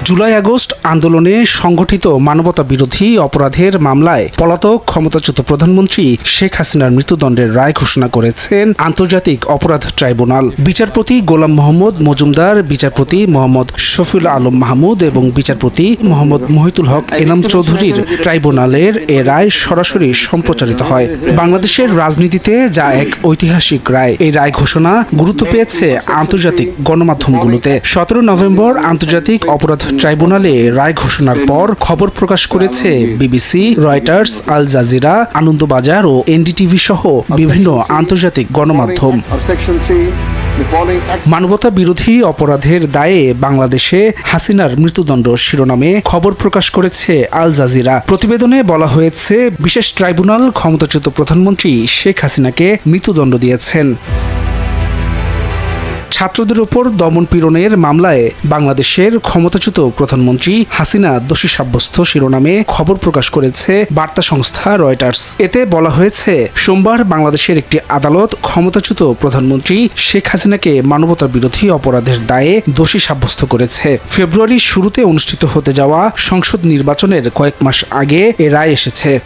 July August আন্দোলনে সংগঠিত মানবতা বিরোধী অপরাধের মামলায় পলাতক ক্ষমতাচ্যুত প্রধানমন্ত্রী শেখ হাসিনার মৃত্যুদণ্ডের রায় ঘোষণা করেছেন আন্তর্জাতিক অপরাধ ট্রাইব্যুনাল। বিচারপতি গোলাম মোহাম্মদ মজুমদার, বিচারপতি মোহাম্মদ শফিউল আলম মাহমুদ এবং বিচারপতি মোহাম্মদ মহিতুল হক এনাম চৌধুরীর ট্রাইব্যুনালের এ রায় সরাসরি সম্প্রচারিত হয়। বাংলাদেশের রাজনীতিতে যা এক ঐতিহাসিক রায়। এই রায় ঘোষণা গুরুত্ব পেয়েছে আন্তর্জাতিক গণমাধ্যমগুলোতে। 17 নভেম্বর আন্তর্জাতিক অপরাধ ট্রাইব্যুনালে রায় ঘোষণার পর খবর প্রকাশ করেছে BBC, Reuters, Al Jazeera, Anandabazar ও এনডিটিভি সহ বিভিন্ন আন্তর্জাতিক গণমাধ্যম। মানবতা বিরোধী অপরাধের দায়ে বাংলাদেশে হাসিনার মৃত্যুদণ্ড শিরোনামে খবর প্রকাশ করেছে আল জাজিরা। প্রতিবেদনে বলা হয়েছে, বিশেষ ট্রাইব্যুনাল ক্ষমতাচ্যুত প্রধানমন্ত্রী শেখ হাসিনাকে মৃত্যুদণ্ড দিয়েছেন। ছাত্রদের উপর দমন পীড়নের মামলায় বাংলাদেশের ক্ষমতাচ্যুত প্রধানমন্ত্রী হাসিনা দোষী সাব্যস্ত শিরোনামে খবর প্রকাশ করেছে বার্তা সংস্থা রয়টার্স। এতে বলা হয়েছে, সোমবার বাংলাদেশের একটি আদালত ক্ষমতাচ্যুত প্রধানমন্ত্রী শেখ হাসিনাকে মানবতা বিরোধী অপরাধের দায়ে দোষী সাব্যস্ত করেছে। ফেব্রুয়ারির শুরুতে অনুষ্ঠিত হতে যাওয়া সংসদ নির্বাচনের কয়েক মাস আগে এ রায় এসেছে।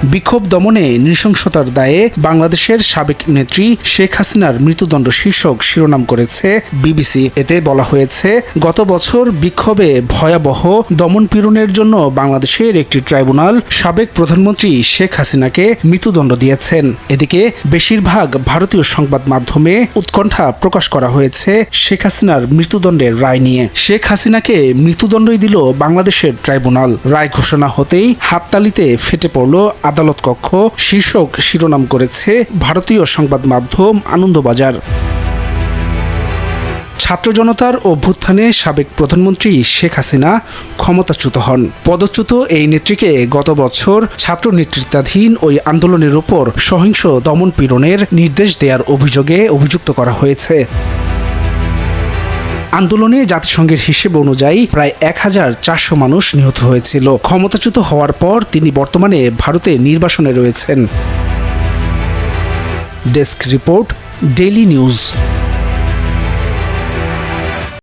বিক্ষোভ দমনে নৃশংসতার দায়ে বাংলাদেশের সাবেক নেত্রী শেখ হাসিনার মৃত্যুদণ্ড শীর্ষক শিরোনাম করেছে বিবিসি। এতে বলা হয়েছে, গত বছর বিক্ষোভে ভয়াবহ দমনপীড়নের জন্য বাংলাদেশের একটি ট্রাইব্যুনাল সাবেক প্রধানমন্ত্রী শেখ হাসিনাকে মৃত্যুদণ্ড দিয়েছেন। এদিকে বেশিরভাগ ভারতীয় সংবাদ মাধ্যমে উৎকণ্ঠা প্রকাশ করা হয়েছে শেখ হাসিনার মৃত্যুদণ্ডের রায় নিয়ে। শেখ হাসিনাকে মৃত্যুদণ্ডই দিল বাংলাদেশের ট্রাইব্যুনাল। রায় ঘোষণা হতেই হাততালিতে ফেটে পড়ল আদালত কক্ষ শীর্ষক শিরোনাম করেছে ভারতীয় সংবাদ মাধ্যম আনন্দবাজার। ছাত্র জনতার অভ্যুত্থানে সাবেক প্রধানমন্ত্রী শেখ হাসিনা ক্ষমতাচ্যুত হন। পদচ্যুত এই নেত্রীকে গত বছর ছাত্র নেতৃত্বাধীন ওই আন্দোলনের উপর সহিংস দমন-পীড়নের নির্দেশ দেওয়ার অভিযোগে অভিযুক্ত করা হয়েছে। আন্দোলনে জাতিসংঘের হিসেব অনুযায়ী প্রায় 1400 মানুষ নিহত হয়েছিল। ক্ষমতাচ্যুত হওয়ার পর তিনি বর্তমানে ভারতে নির্বাসনে রয়েছেন। Desk report, daily news.